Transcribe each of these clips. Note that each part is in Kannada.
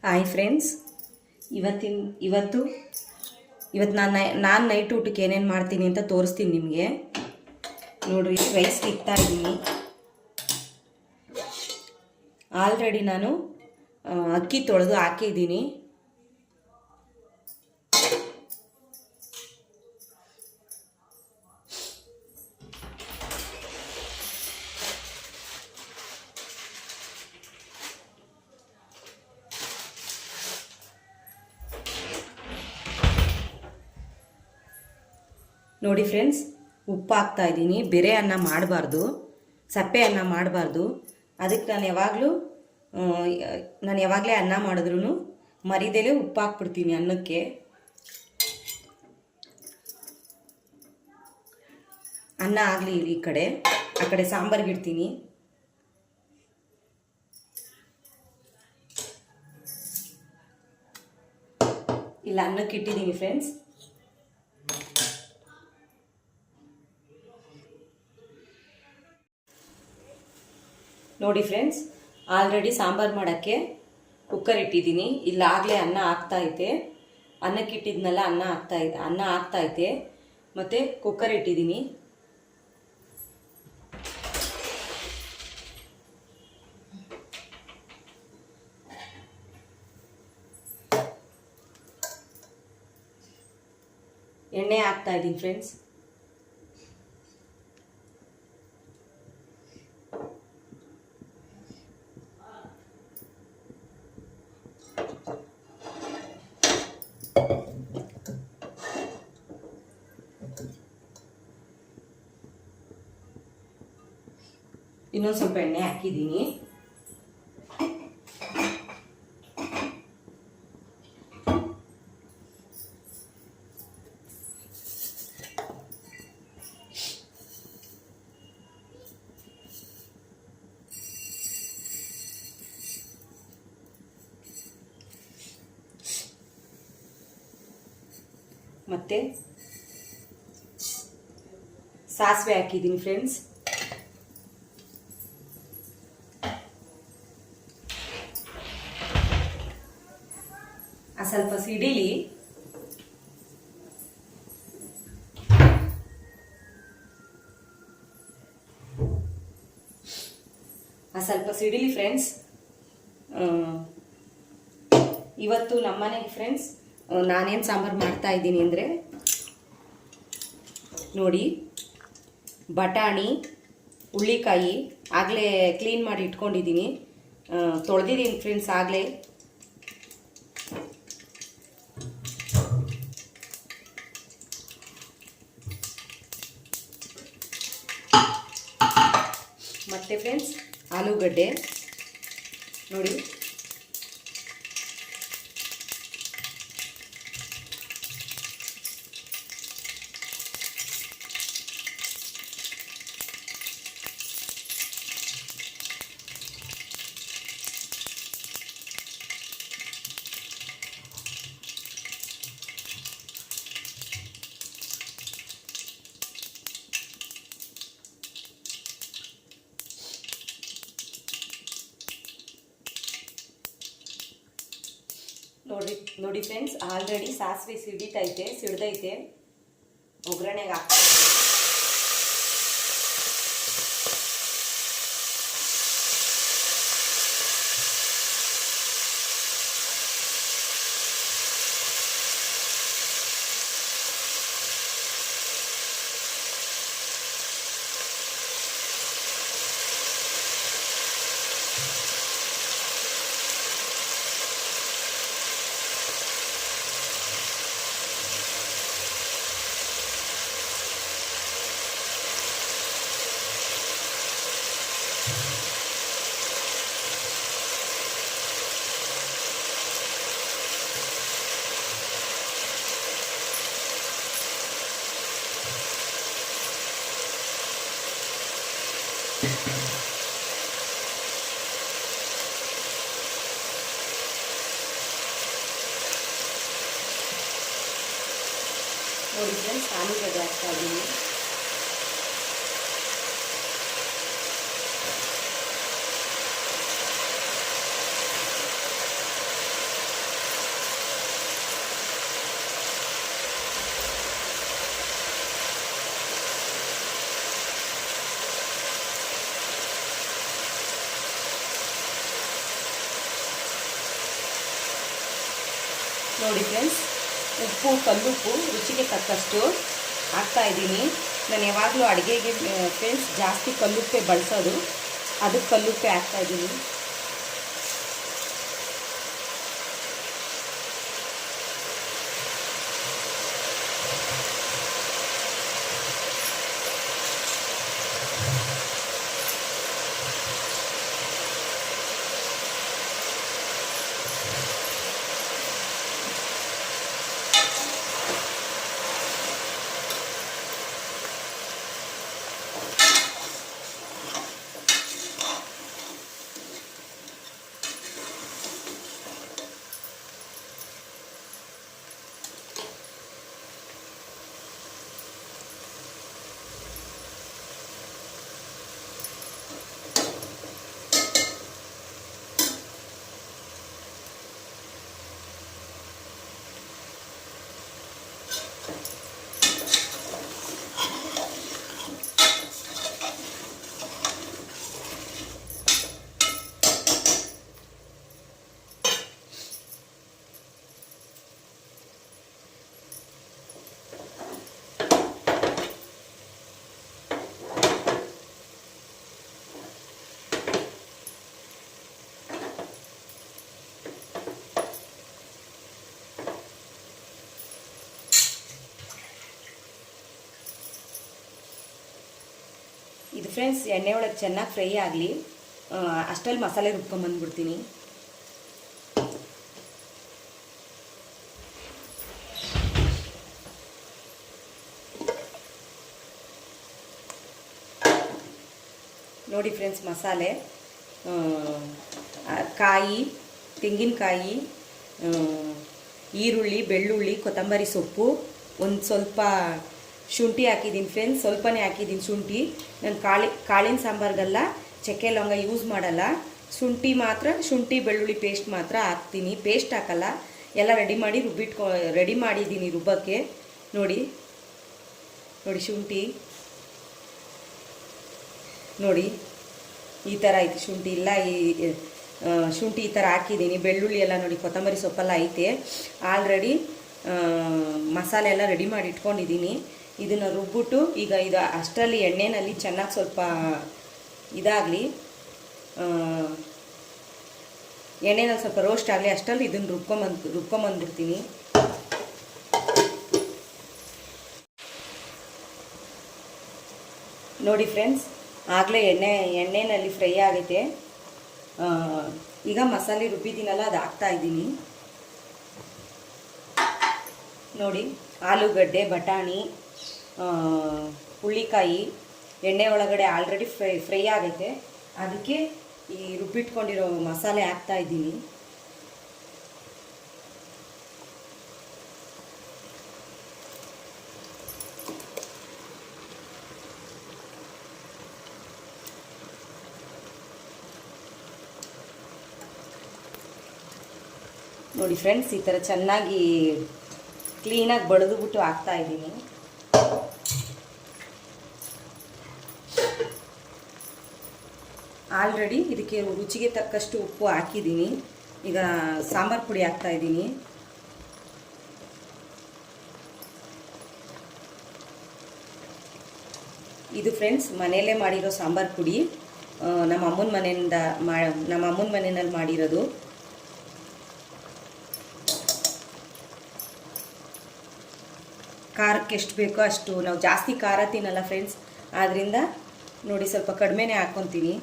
ಹಾಯ್ ಫ್ರೆಂಡ್ಸ್, ಇವತ್ತು ನಾನು ನೈಟ್ ಊಟಕ್ಕೆ ಏನೇನು ಮಾಡ್ತೀನಿ ಅಂತ ತೋರಿಸ್ತೀನಿ ನಿಮಗೆ. ನೋಡಿರಿ, ರೈಸ್ ಇಕ್ತಾ ಇದ್ದೀನಿ. ಆಲ್ರೆಡಿ ನಾನು ಅಕ್ಕಿ ತೊಳೆದು ಹಾಕಿದ್ದೀನಿ. ನೋಡಿ ಫ್ರೆಂಡ್ಸ್, ಉಪ್ಪು ಹಾಕ್ತಾ ಇದ್ದೀನಿ. ಬೇರೆ ಅನ್ನ ಮಾಡಬಾರ್ದು, ಸಪ್ಪೆ ಅನ್ನ ಮಾಡಬಾರ್ದು. ಅದಕ್ಕೆ ನಾನು ಯಾವಾಗಲೇ ಅನ್ನ ಮಾಡಿದ್ರೂ ಮರಿದೇಲೆ ಉಪ್ಪು ಹಾಕ್ಬಿಡ್ತೀನಿ ಅನ್ನಕ್ಕೆ. ಅನ್ನ ಆಗಲಿ ಈ ಕಡೆ, ಆ ಕಡೆ ಸಾಂಬಾರ್ಗೆ ಇಡ್ತೀನಿ. ಇಲ್ಲ, ಅನ್ನಕ್ಕೆ ಇಟ್ಟಿದ್ದೀನಿ ಫ್ರೆಂಡ್ಸ್. ನೋಡಿ ಫ್ರೆಂಡ್ಸ್, ಆಲ್ರೆಡಿ ಸಾಂಬಾರು ಮಾಡೋಕ್ಕೆ ಕುಕ್ಕರ್ ಇಟ್ಟಿದ್ದೀನಿ. ಇಲ್ಲಾಗಲೇ ಅನ್ನ ಆಗ್ತಾಯಿದೆ. ಅನ್ನಕ್ಕೆ ಇಟ್ಟಿದ್ನಲ್ಲ, ಅನ್ನ ಆಗ್ತಾಯಿದೆ. ಮತ್ತು ಕುಕ್ಕರ್ ಇಟ್ಟಿದ್ದೀನಿ. ಎಣ್ಣೆ ಹಾಕ್ತಾಯಿದ್ದೀನಿ ಫ್ರೆಂಡ್ಸ್. ಇನ್ನೊಂದು ಸ್ವಲ್ಪ ಎಣ್ಣೆ ಹಾಕಿದ್ದೀನಿ. ಮತ್ತೆ ಸಾಸಿವೆ ಹಾಕಿದ್ದೀನಿ ಫ್ರೆಂಡ್ಸ್. ಸ್ವಲ್ಪ ಸಿಡಿಲಿ. ಸ್ವಲ್ಪ ಸಿಡಿಲಿ ಫ್ರೆಂಡ್ಸ್. ಇವತ್ತು ನಮ್ಮನೆಗೆ ಫ್ರೆಂಡ್ಸ್ ನಾನೇನು ಸಾಂಬಾರು ಮಾಡ್ತಾ ಇದ್ದೀನಿ ಅಂದರೆ, ನೋಡಿ, ಬಟಾಣಿ, ಹುಳ್ಳಿಕಾಯಿ ಆಗಲೇ ಕ್ಲೀನ್ ಮಾಡಿ ಇಟ್ಕೊಂಡಿದ್ದೀನಿ. ತೊಳೆದಿದ್ದೀನಿ ಫ್ರೆಂಡ್ಸ್ ಆಗಲೇ. ಮತ್ತು ಫ್ರೆಂಡ್ಸ್ ಆಲೂಗಡ್ಡೆ ನೋಡಿ, ನೋಡಿ ಫ್ರೆಂಡ್ಸ್, ಆಲ್ರೆಡಿ ಸಾಸಿವೆ ಸಿಡ್ದೈತೆ. ಒಗ್ಗರಣೆಗೆ ಹಾಕ್ತಾ ನೋಡಿ ಫ್ರೆಂಡ್ಸ್, ಆಲೂಗಡ್ಡೆ ಹಾಕ್ತಾ ಇದ್ದೀನಿ. ನೋಡಿ ಫ್ರೆಂಡ್ಸ್, ಉಪ್ಪು ಕಲ್ಲುಪ್ಪು ರುಚಿಗೆ ತಕ್ಕಷ್ಟು ಹಾಕ್ತಾಯಿದ್ದೀನಿ. ನಾನು ಯಾವಾಗಲೂ ಅಡುಗೆಗೆ ಫ್ರೆಂಡ್ಸ್ ಜಾಸ್ತಿ ಕಲ್ಲುಪ್ಪೆ ಬಳಸೋದು, ಅದಕ್ಕೆ ಕಲ್ಲುಪ್ಪೆ ಹಾಕ್ತಾಯಿದ್ದೀನಿ. ಇದು ಫ್ರೆಂಡ್ಸ್ ಎಣ್ಣೆ ಒಳಗೆ ಚೆನ್ನಾಗಿ ಫ್ರೈ ಆಗಲಿ, ಅಷ್ಟರಲ್ಲಿ ಮಸಾಲೆ ರುಬ್ಕೊಂಬಂದ್ಬಿಡ್ತೀನಿ. ನೋಡಿ ಫ್ರೆಂಡ್ಸ್, ಮಸಾಲೆ ಕಾಯಿ, ತೆಂಗಿನಕಾಯಿ, ಈರುಳ್ಳಿ, ಬೆಳ್ಳುಳ್ಳಿ, ಕೊತ್ತಂಬರಿ ಸೊಪ್ಪು, ಒಂದು ಸ್ವಲ್ಪ ಶುಂಠಿ ಹಾಕಿದ್ದೀನಿ ಫ್ರೆಂಡ್ಸ್, ಸ್ವಲ್ಪನೇ ಹಾಕಿದ್ದೀನಿ ಶುಂಠಿ. ನಾನು ಕಾಳಿನ ಸಾಂಬಾರಿಗೆಲ್ಲ ಚಕ್ಕೆ ಲವಂಗ ಯೂಸ್ ಮಾಡಲ್ಲ, ಶುಂಠಿ ಬೆಳ್ಳುಳ್ಳಿ ಪೇಸ್ಟ್ ಮಾತ್ರ ಹಾಕ್ತೀನಿ, ಪೇಸ್ಟ್ ಹಾಕಲ್ಲ. ಎಲ್ಲ ರೆಡಿ ಮಾಡಿದ್ದೀನಿ ರುಬ್ಬಕ್ಕೆ. ನೋಡಿ ಶುಂಠಿ ನೋಡಿ ಈ ಥರ ಐತೆ ಶುಂಠಿ ಇಲ್ಲ, ಶುಂಠಿ ಈ ಥರ ಹಾಕಿದ್ದೀನಿ. ಬೆಳ್ಳುಳ್ಳಿ ಎಲ್ಲ ನೋಡಿ, ಕೊತ್ತಂಬರಿ ಸೊಪ್ಪೆಲ್ಲ ಐತೆ ಆಲ್ರೆಡಿ. ಮಸಾಲೆ ಎಲ್ಲ ರೆಡಿ ಮಾಡಿ ಇಟ್ಕೊಂಡಿದ್ದೀನಿ. ಇದನ್ನು ರುಬ್ಬಿಟ್ಟು ಈಗ ಇದು ಅಷ್ಟರಲ್ಲಿ ಎಣ್ಣೆಯಲ್ಲಿ ಚೆನ್ನಾಗಿ ಸ್ವಲ್ಪ ಇದಾಗಲಿ, ಎಣ್ಣೆನಲ್ಲಿ ಸ್ವಲ್ಪ ರೋಸ್ಟ್ ಆಗಲಿ, ಅಷ್ಟರಲ್ಲಿ ಇದನ್ನು ರುಬ್ಕೊಂಬಂದ್ಬಿಡ್ತೀನಿ. ನೋಡಿ ಫ್ರೆಂಡ್ಸ್, ಆಗಲೇ ಎಣ್ಣೆನಲ್ಲಿ ಫ್ರೈ ಆಗೈತೆ. ಈಗ ಮಸಾಲೆ ರುಬ್ಬಿದ್ದೀನಲ್ಲ ಅದು ಹಾಕ್ತಾಯಿದ್ದೀನಿ. ನೋಡಿ, ಆಲೂಗಡ್ಡೆ, ಬಟಾಣಿ, ಹುಳ್ಳಿಕಾಯಿ ಎಣ್ಣೆ ಒಳಗಡೆ ಆಲ್ರೆಡಿ ಫ್ರೈ ಆಗೈತೆ. ಅದಕ್ಕೆ ಈ ರುಬ್ಬಿಟ್ಕೊಂಡಿರೋ ಮಸಾಲೆ ಹಾಕ್ತಾಯಿದ್ದೀನಿ. ನೋಡಿ ಫ್ರೆಂಡ್ಸ್, ಈ ಥರ ಚೆನ್ನಾಗಿ ಕ್ಲೀನಾಗಿ ಬಡಿದುಬಿಟ್ಟು ಹಾಕ್ತಾಯಿದ್ದೀನಿ. ಆಲ್ರೆಡಿ ಇದಕ್ಕೆ ರುಚಿಗೆ ತಕ್ಕಷ್ಟು ಉಪ್ಪು ಹಾಕಿದ್ದೀನಿ. ಈಗ ಸಾಂಬಾರು ಪುಡಿ ಹಾಕ್ತಾಯಿದ್ದೀನಿ. ಇದು ಫ್ರೆಂಡ್ಸ್ ಮನೆಯಲ್ಲೇ ಮಾಡಿರೋ ಸಾಂಬಾರು ಪುಡಿ, ನಮ್ಮ ಅಮ್ಮನ ಮನೆಯಲ್ಲಿ ಮಾಡಿರೋದು. ಖಾರಕ್ಕೆ ಎಷ್ಟು ಬೇಕೋ ಅಷ್ಟು, ನಾವು ಜಾಸ್ತಿ ಖಾರ ತಿನ್ನಲ್ಲ ಫ್ರೆಂಡ್ಸ್, ಆದ್ದರಿಂದ ನೋಡಿ ಸ್ವಲ್ಪ ಕಡಿಮೆನೇ ಹಾಕ್ಕೊತೀನಿ.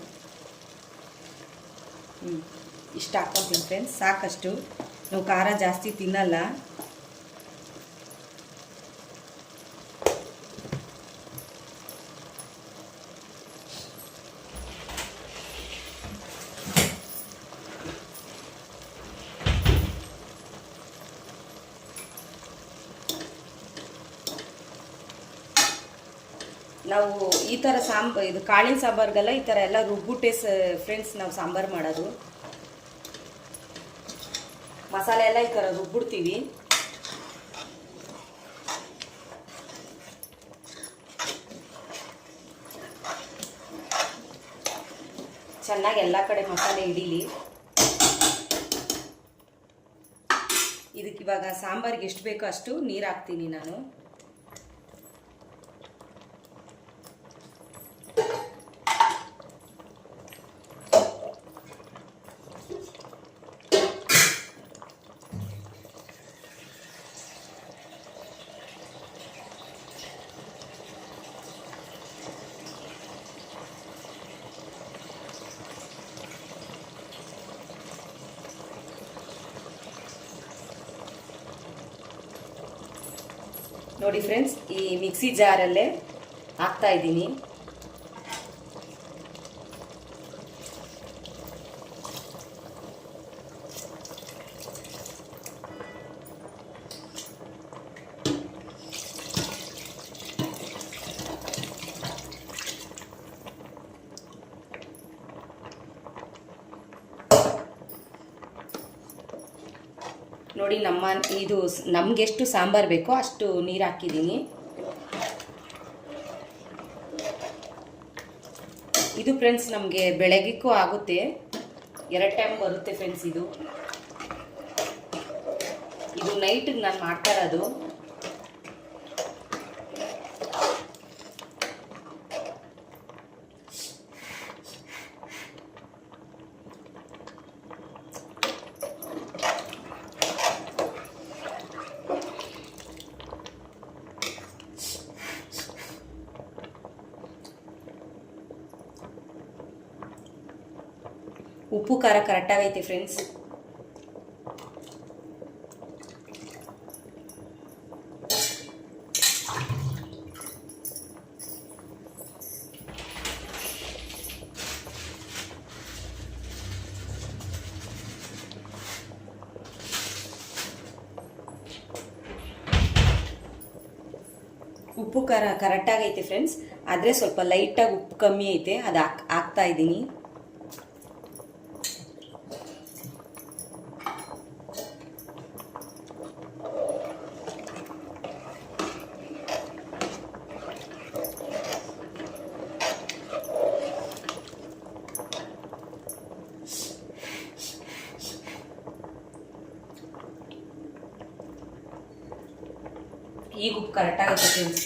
ಇಷ್ಟು ಹಾಕ್ಕೊತೀನಿ ಫ್ರೆಂಡ್ಸ್, ಸಾಕಷ್ಟು. ನಾವು ಖಾರ ಜಾಸ್ತಿ ತಿನ್ನಲ್ಲ. ನಾವು ಈ ಥರ ಇದು ಕಾಳಿನ ಸಾಂಬಾರಿಗೆಲ್ಲ ಈ ಥರ ಎಲ್ಲ ರುಬ್ಬಿಟ್ಟೆ ಫ್ರೆಂಡ್ಸ್ ನಾವು ಸಾಂಬಾರು ಮಾಡೋದು. ಮಸಾಲೆ ಎಲ್ಲ ಈ ಥರ ರುಬ್ಬಿಡ್ತೀವಿ. ಚೆನ್ನಾಗಿ ಎಲ್ಲ ಕಡೆ ಮಸಾಲೆ ಹಿಡೀಲಿ. ಇದಕ್ಕೆ ಇವಾಗ ಸಾಂಬಾರಿಗೆ ಎಷ್ಟು ಬೇಕೋ ಅಷ್ಟು ನೀರು ಹಾಕ್ತೀನಿ ನಾನು. ನೋಡಿ ಫ್ರೆಂಡ್ಸ್, ಈ ಮಿಕ್ಸಿ ಜಾರಲ್ಲೇ ಹಾಕ್ತಾ ಇದ್ದೀನಿ. ನೋಡಿ ಇದು ನಮಗೆಷ್ಟು ಸಾಂಬಾರು ಬೇಕೋ ಅಷ್ಟು ನೀರು ಹಾಕಿದ್ದೀನಿ. ಇದು ಫ್ರೆಂಡ್ಸ್ ನಮಗೆ ಬೆಳಗ್ಗೆಗೂ ಆಗುತ್ತೆ, 2 ಟೈಮ್ ಬರುತ್ತೆ ಫ್ರೆಂಡ್ಸ್. ಇದು ನೈಟಿಗೆ ನಾನು ಮಾಡ್ತಾ ಇರೋದು. ಉಪ್ಪು ಖಾರ ಕರೆಕ್ಟಾಗೈತೆ ಫ್ರೆಂಡ್ಸ್. ಉಪ್ಪು ಖಾರ ಕರೆಕ್ಟಾಗೈತೆ ಫ್ರೆಂಡ್ಸ್, ಆದರೆ ಸ್ವಲ್ಪ ಲೈಟಾಗಿ ಉಪ್ಪು ಕಮ್ಮಿ ಐತೆ, ಅದು ಹಾಕ್ತಾ ಇದ್ದೀನಿ. ಈಗ ಉಪ್ಪು ಕರೆಕ್ಟಾಗುತ್ತೆ ಫ್ರೆಂಡ್ಸ್.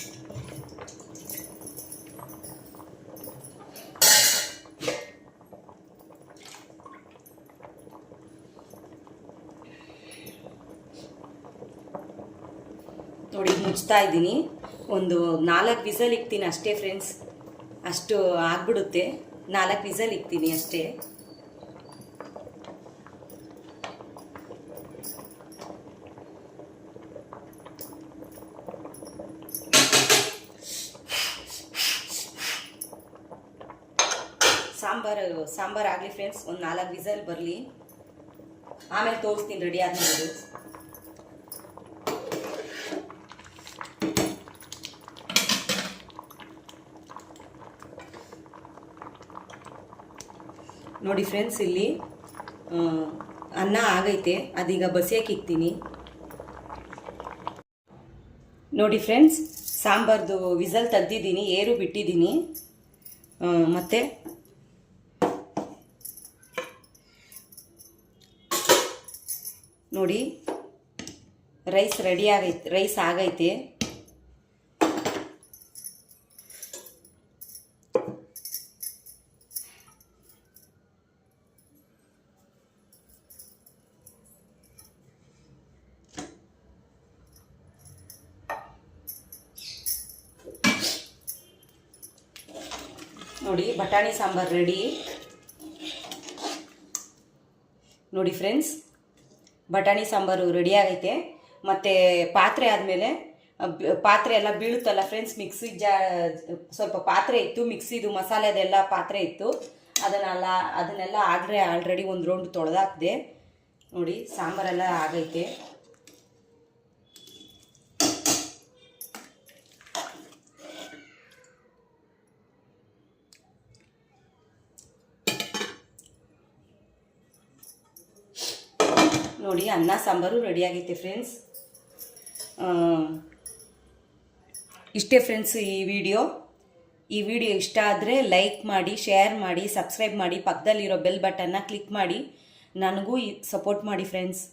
ನೋಡಿ ಮುಚ್ತಾ ಇದ್ದೀನಿ. ಒಂದು 4 ವಿಸಲ್ ಇಕ್ತೀನಿ ಅಷ್ಟೇ ಫ್ರೆಂಡ್ಸ್, ಅಷ್ಟು ಆಗ್ಬಿಡುತ್ತೆ. 4 ವಿಸಲ್ ಇಕ್ತೀನಿ ಅಷ್ಟೇ. ಸಾಂಬಾರು ಆಗಲಿ ಫ್ರೆಂಡ್ಸ್, ಒಂದು 4 ವಿಸಲ್ ಬರಲಿ, ಆಮೇಲೆ ತೋರಿಸ್ತೀನಿ ರೆಡಿ ಆದ್ಮೇಲೆ. ನೋಡಿ ಫ್ರೆಂಡ್ಸ್, ಇಲ್ಲಿ ಅನ್ನ ಆಗೈತೆ, ಅದೀಗ ಬಸಿಯಕ್ಕೆ ಇಕ್ತೀನಿ. ನೋಡಿ ಫ್ರೆಂಡ್ಸ್, ಸಾಂಬಾರ್ದು ವಿಸಲ್ ತೆಗ್ದಿದ್ದೀನಿ, ಏರು ಬಿಟ್ಟಿದ್ದೀನಿ. ಮತ್ತು ನೋಡಿ ರೈಸ್ ರೆಡಿ ಆಗೈತೆ, ರೈಸ್ ಆಗೈತೆ. ನೋಡಿ ಬಟಾಣಿ ಸಾಂಬಾರು ರೆಡಿ. ನೋಡಿ ಫ್ರೆಂಡ್ಸ್, ಬಟಾಣಿ ಸಾಂಬಾರು ರೆಡಿ ಆಗೈತೆ. ಮತ್ತು ಪಾತ್ರೆ ಆದಮೇಲೆ ಪಾತ್ರೆ ಎಲ್ಲ ಬೀಳುತ್ತಲ್ಲ ಫ್ರೆಂಡ್ಸ್, ಸ್ವಲ್ಪ ಪಾತ್ರೆ ಇತ್ತು, ಮಿಕ್ಸಿದು ಮಸಾಲೆದೆಲ್ಲ ಪಾತ್ರೆ ಇತ್ತು, ಅದನ್ನೆಲ್ಲ ಆಲ್ರೆಡಿ ಒಂದು ರೌಂಡ್ ತೊಳೆದಾಕ್ದೆ. ನೋಡಿ ಸಾಂಬಾರೆಲ್ಲ ಆಗೈತೆ. ನೋಡಿ ಅನ್ನ ಸಾಂಬಾರು ರೆಡಿಯಾಗೈತೆ ಫ್ರೆಂಡ್ಸ್. ಇಷ್ಟೇ ಫ್ರೆಂಡ್ಸ್ ಈ ವಿಡಿಯೋ ಇಷ್ಟ ಆದರೆ ಲೈಕ್ ಮಾಡಿ, ಶೇರ್ ಮಾಡಿ, ಸಬ್ಸ್ಕ್ರೈಬ್ ಮಾಡಿ, ಪಕ್ಕದಲ್ಲಿರೋ ಬೆಲ್ ಬಟನ್ನ ಕ್ಲಿಕ್ ಮಾಡಿ, ನನಗೂ ಸಪೋರ್ಟ್ ಮಾಡಿ ಫ್ರೆಂಡ್ಸ್.